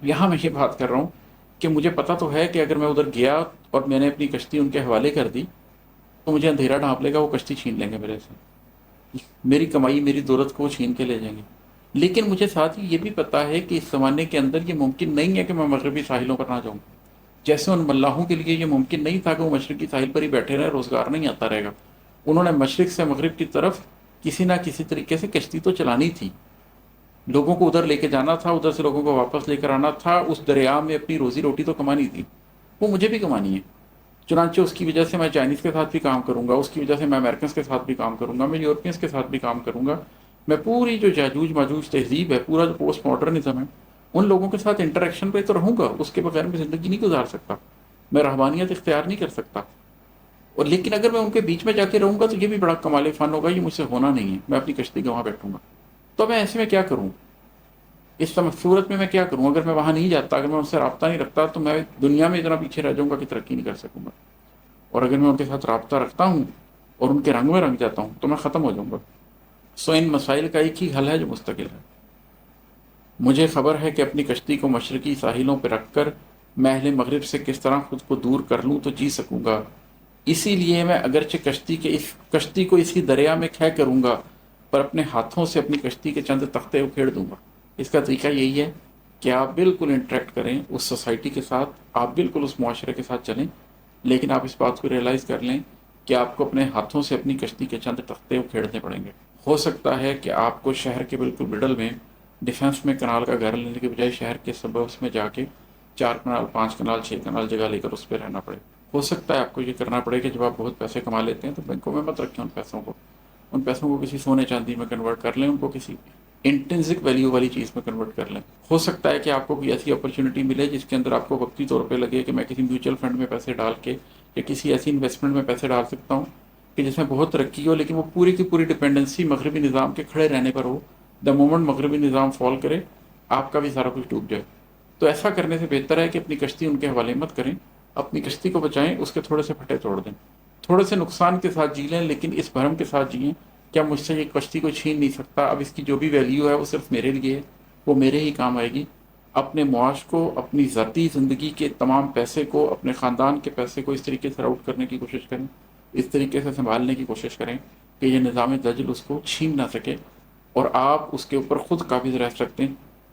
اب یہاں میں یہ بات کر رہا ہوں کہ مجھے پتا تو ہے کہ اگر میں ادھر گیا اور میں نے اپنی کشتی ان کے حوالے کر دی تو مجھے اندھیرا ڈھانپ لے گا، وہ کشتی چھین لیں گے میرے سے، میری کمائی میری دولت کو وہ چھین کے لے جائیں گے۔ لیکن مجھے ساتھ ہی یہ بھی پتا ہے کہ اس زمانے کے اندر یہ ممکن نہیں ہے کہ میں مغربی ساحلوں پر نہ جاؤں، جیسے ان ملاحوں کے لیے یہ ممکن نہیں تھا کہ وہ مشرقی ساحل پر ہی بیٹھے رہے، روزگار نہیں آتا رہے گا۔ انہوں نے مشرق سے مغرب کی طرف کسی نہ کسی طریقے سے کشتی تو چلانی تھی، لوگوں کو ادھر لے کے جانا تھا، ادھر سے لوگوں کو واپس لے کر آنا تھا، اس دریا میں اپنی روزی روٹی تو کمانی تھی، وہ مجھے بھی کمانی ہے۔ چنانچہ اس کی وجہ سے میں چائنیز کے ساتھ بھی کام کروں گا، اس کی وجہ سے میں امریکنس کے ساتھ بھی کام کروں گا، میں یورپینس کے ساتھ بھی کام کروں گا، میں پوری جو یاجوج ماجوج تہذیب ہے، پورا جو پوسٹ ماڈرنزم ہے، ان لوگوں کے ساتھ انٹریکشن پہ تو رہوں گا، اس کے بغیر میں زندگی نہیں گزار سکتا، میں رہبانیت اختیار نہیں کر سکتا۔ اور لیکن اگر میں ان کے بیچ میں جا کے رہوں گا تو یہ بھی بڑا کمال فن ہوگا، یہ مجھ سے ہونا نہیں ہے، میں اپنی کشتی کے وہاں بیٹھوں گا۔ تو میں ایسے میں کیا کروں؟ اس صورت میں کیا کروں؟ اگر میں وہاں نہیں جاتا، اگر میں ان سے رابطہ نہیں رکھتا تو میں دنیا میں اتنا پیچھے رہ جاؤں گا کہ ترقی نہیں کر سکوں گا، اور اگر میں ان کے ساتھ رابطہ رکھتا ہوں اور ان کے رنگ میں رنگ جاتا ہوں تو میں ختم ہو جاؤں گا۔ سو ان مسائل کا ایک ہی حل ہے جو مستقل ہے۔ مجھے خبر ہے کہ اپنی کشتی کو مشرقی ساحلوں پہ رکھ کر میں اہل مغرب سے کس طرح خود کو دور کر لوں تو جی سکوں گا، اسی لیے میں اگرچہ کشتی کو اسی دریا میں کھے کروں گا، پر اپنے ہاتھوں سے اپنی کشتی کے چند تختے اکھیڑ دوں گا۔ اس کا طریقہ یہی ہے کہ آپ بالکل انٹریکٹ کریں اس سوسائٹی کے ساتھ، آپ بالکل اس معاشرے کے ساتھ چلیں، لیکن آپ اس بات کو ریئلائز کر لیں کہ آپ کو اپنے ہاتھوں سے اپنی کشتی کے چند تختے اکھیڑنے پڑیں گے۔ ہو سکتا ہے کہ آپ کو شہر کے بالکل مڈل میں ڈیفنس میں کنال کا گھر لینے کے بجائے شہر کے سبربس میں جا کے 4 کنال 5 کنال 6 کنال جگہ لے کر اس پہ رہنا پڑے۔ ہو سکتا ہے آپ کو یہ کرنا پڑے کہ جب آپ بہت پیسے کما لیتے ہیں تو بینکوں میں مت رکھیں ان پیسوں کو کسی سونے چاندی میں کنورٹ کر لیں، ان کو کسی انٹرنسک ویلیو والی چیز میں کنورٹ کر لیں۔ ہو سکتا ہے کہ آپ کو کوئی ایسی اپرچونٹی ملے جس کے اندر آپ کو وقتی طور پہ لگے کہ میں کسی میوچل فنڈ میں پیسے ڈال کے یا کسی ایسی انویسٹمنٹ میں پیسے ڈال سکتا ہوں کہ جس میں بہت ترقی ہو، لیکن وہ پوری کی پوری ڈپینڈنسی مغربی نظام کے کھڑے رہنے پر ہو۔ دا مومنٹ مغربی نظام فال کرے آپ کا بھی سارا کچھ ڈوب جائے۔ تو ایسا کرنے سے بہتر ہے کہ اپنی کشتی ان کے حوالے مت کریں، اپنی کشتی کو بچائیں، اس کے تھوڑے سے پھٹے توڑ دیں، تھوڑے سے نقصان کے ساتھ جی لیں، لیکن اس بھرم کے ساتھ جئیں کیا مجھ سے یہ کشتی کو چھین نہیں سکتا، اب اس کی جو بھی ویلیو ہے وہ صرف میرے لیے ہے، وہ میرے ہی کام آئے گی۔ اپنے معاش کو، اپنی ذاتی زندگی کے تمام پیسے کو، اپنے خاندان کے پیسے کو اس طریقے سے راؤٹ کرنے کی کوشش کریں، اس طریقے سے سنبھالنے کی کوشش کریں کہ یہ نظام دجل اس کو چھین نہ سکے، اور آپ اس کے اوپر خود قابض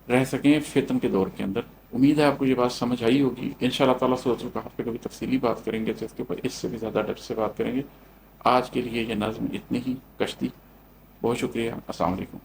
رہ سکیں فتن کے دور کے اندر۔ امید ہے آپ کو یہ بات سمجھ آئی ہوگی۔ ان شاء اللہ تعالیٰ سورۃ الکہف پہ کبھی تفصیلی بات کریں گے تو اس کے اوپر اس سے بھی زیادہ ڈیپتھ سے بات کریں گے۔ آج کے لیے یہ نظم اتنی ہی کشتی۔ بہت شکریہ، السلام علیکم۔